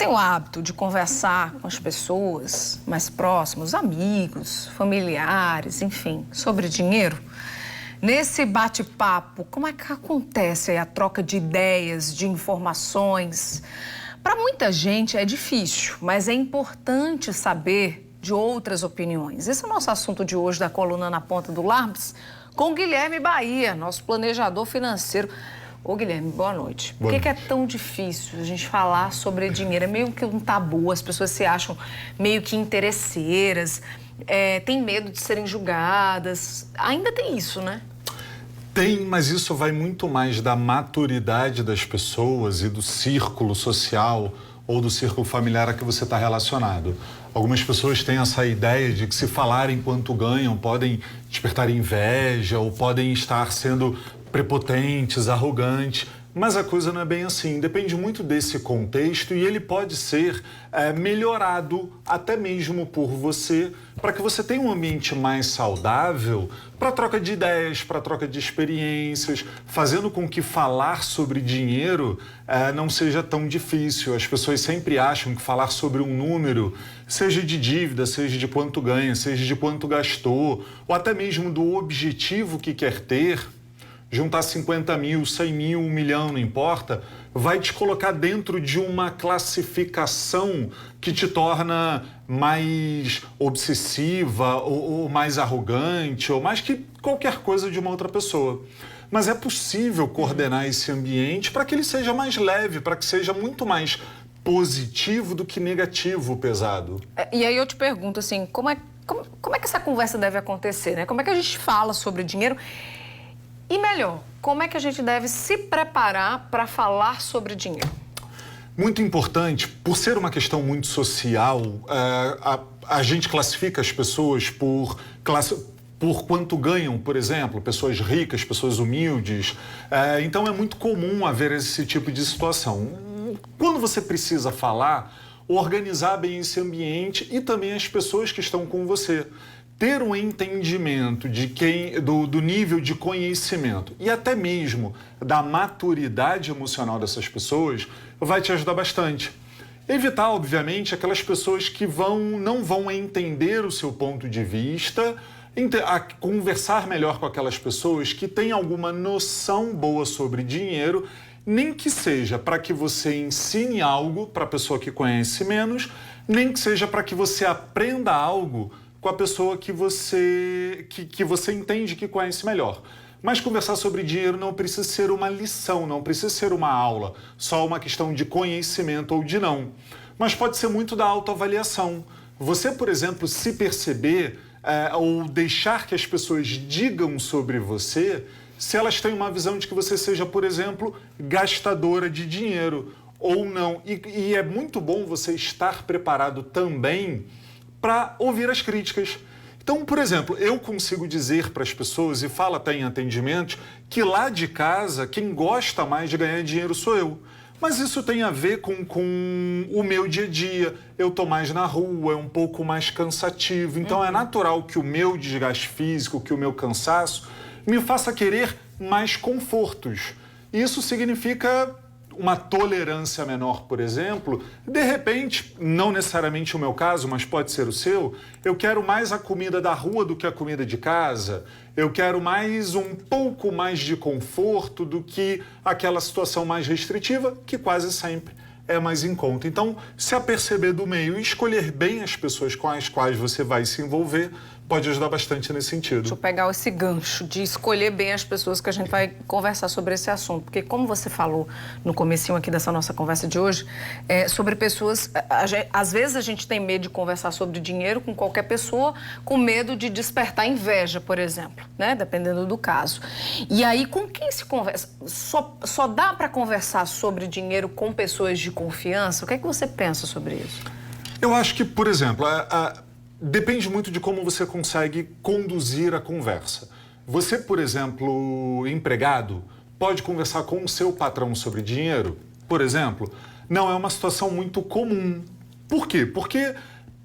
tem o hábito de conversar com as pessoas mais próximas, amigos, familiares, enfim, sobre dinheiro? Nesse bate-papo, como é que acontece aí a troca de ideias, de informações? Para muita gente é difícil, mas é importante saber de outras opiniões. Esse é o nosso assunto de hoje da coluna Na Ponta do Lápis, com Guilherme Bahia, nosso planejador financeiro. Ô, Guilherme, boa noite. Por que é tão difícil a gente falar sobre dinheiro? É meio que um tabu, as pessoas se acham meio que interesseiras, têm medo de serem julgadas. Ainda tem isso, né? Tem, mas isso vai muito mais da maturidade das pessoas e do círculo social ou do círculo familiar a que você está relacionado. Algumas pessoas têm essa ideia de que se falarem quanto ganham podem despertar inveja ou podem estar sendo prepotentes, arrogantes, mas a coisa não é bem assim. Depende muito desse contexto e ele pode ser melhorado até mesmo por você, para que você tenha um ambiente mais saudável para troca de ideias, para troca de experiências, fazendo com que falar sobre dinheiro não seja tão difícil. As pessoas sempre acham que falar sobre um número, seja de dívida, seja de quanto ganha, seja de quanto gastou, ou até mesmo do objetivo que quer ter, juntar 50 mil, 100 mil, 1 milhão, não importa, vai te colocar dentro de uma classificação que te torna mais obsessiva ou mais arrogante ou mais que qualquer coisa de uma outra pessoa. Mas é possível coordenar esse ambiente para que ele seja mais leve, para que seja muito mais positivo do que negativo, pesado. E aí eu te pergunto assim, como é que essa conversa deve acontecer, né? Como é que a gente fala sobre dinheiro? E melhor, como é que a gente deve se preparar para falar sobre dinheiro? Muito importante, por ser uma questão muito social, a gente classifica as pessoas por quanto ganham, por exemplo, pessoas ricas, pessoas humildes. Então é muito comum haver esse tipo de situação. Quando você precisa falar, organizar bem esse ambiente e também as pessoas que estão com você. Ter um entendimento do nível de conhecimento e até mesmo da maturidade emocional dessas pessoas vai te ajudar bastante. Evitar, obviamente, aquelas pessoas que não vão entender o seu ponto de vista, conversar melhor com aquelas pessoas que têm alguma noção boa sobre dinheiro, nem que seja para que você ensine algo para a pessoa que conhece menos, nem que seja para que você aprenda algo com a pessoa que você entende que conhece melhor. Mas conversar sobre dinheiro não precisa ser uma lição, não precisa ser uma aula, só uma questão de conhecimento ou de não. Mas pode ser muito da autoavaliação. Você, por exemplo, se perceber ou deixar que as pessoas digam sobre você, se elas têm uma visão de que você seja, por exemplo, gastadora de dinheiro ou não. E é muito bom você estar preparado também para ouvir as críticas. Então, por exemplo, eu consigo dizer para as pessoas, e falo até em atendimentos, que lá de casa, quem gosta mais de ganhar dinheiro sou eu. Mas isso tem a ver com o meu dia a dia. Eu estou mais na rua, é um pouco mais cansativo. Então, é natural que o meu desgaste físico, que o meu cansaço, me faça querer mais confortos. Isso significa uma tolerância menor, por exemplo. De repente, não necessariamente o meu caso, mas pode ser o seu, eu quero mais a comida da rua do que a comida de casa, eu quero um pouco mais de conforto do que aquela situação mais restritiva, que quase sempre é mais em conta. Então, se aperceber do meio e escolher bem as pessoas com as quais você vai se envolver, pode ajudar bastante nesse sentido. Deixa eu pegar esse gancho de escolher bem as pessoas que a gente vai conversar sobre esse assunto. Porque como você falou no comecinho aqui dessa nossa conversa de hoje, sobre pessoas... Às vezes a gente tem medo de conversar sobre dinheiro com qualquer pessoa, com medo de despertar inveja, por exemplo, né? Dependendo do caso. E aí, com quem se conversa? Só dá para conversar sobre dinheiro com pessoas de confiança? O que é que você pensa sobre isso? Eu acho que, por exemplo, depende muito de como você consegue conduzir a conversa. Você, por exemplo, empregado, pode conversar com o seu patrão sobre dinheiro, por exemplo, não é uma situação muito comum. Por quê? Porque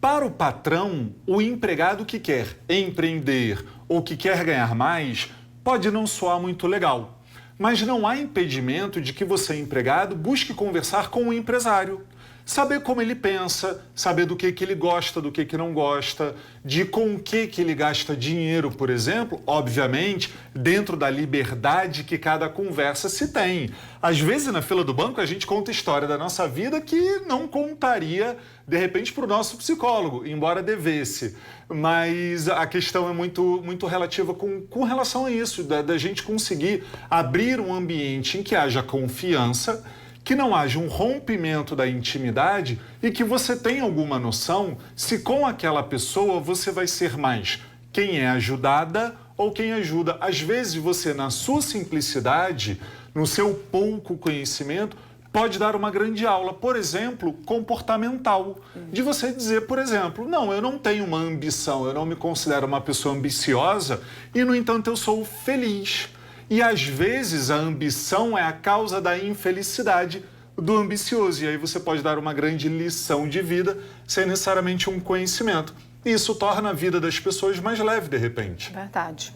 para o patrão, o empregado que quer empreender ou que quer ganhar mais, pode não soar muito legal. Mas não há impedimento de que você, empregado, busque conversar com o empresário. saber como ele pensa, saber do que ele gosta, do que não gosta, de com o que ele gasta dinheiro, por exemplo, obviamente, dentro da liberdade que cada conversa se tem. Às vezes, na fila do banco, a gente conta história da nossa vida que não contaria, de repente, para o nosso psicólogo, embora devesse. Mas a questão é muito relativa com relação a isso, da gente conseguir abrir um ambiente em que haja confiança, que não haja um rompimento da intimidade e que você tenha alguma noção se com aquela pessoa você vai ser mais quem é ajudada ou quem ajuda. Às vezes você, na sua simplicidade, no seu pouco conhecimento, pode dar uma grande aula, por exemplo, comportamental. De você dizer, por exemplo, não, eu não tenho uma ambição, eu não me considero uma pessoa ambiciosa e, no entanto, eu sou feliz. E, às vezes, a ambição é a causa da infelicidade do ambicioso. E aí você pode dar uma grande lição de vida sem necessariamente um conhecimento. E isso torna a vida das pessoas mais leve, de repente. Verdade.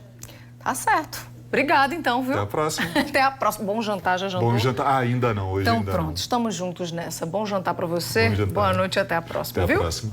Tá certo. Obrigada, então, viu? Até a próxima. Até a próxima. Bom jantar, já jantou? Bom jantar. Ah, ainda não, hoje então, ainda pronto, não. estamos juntos nessa. Bom jantar para você. Bom jantar. Boa noite e até a próxima, Até viu? a próxima.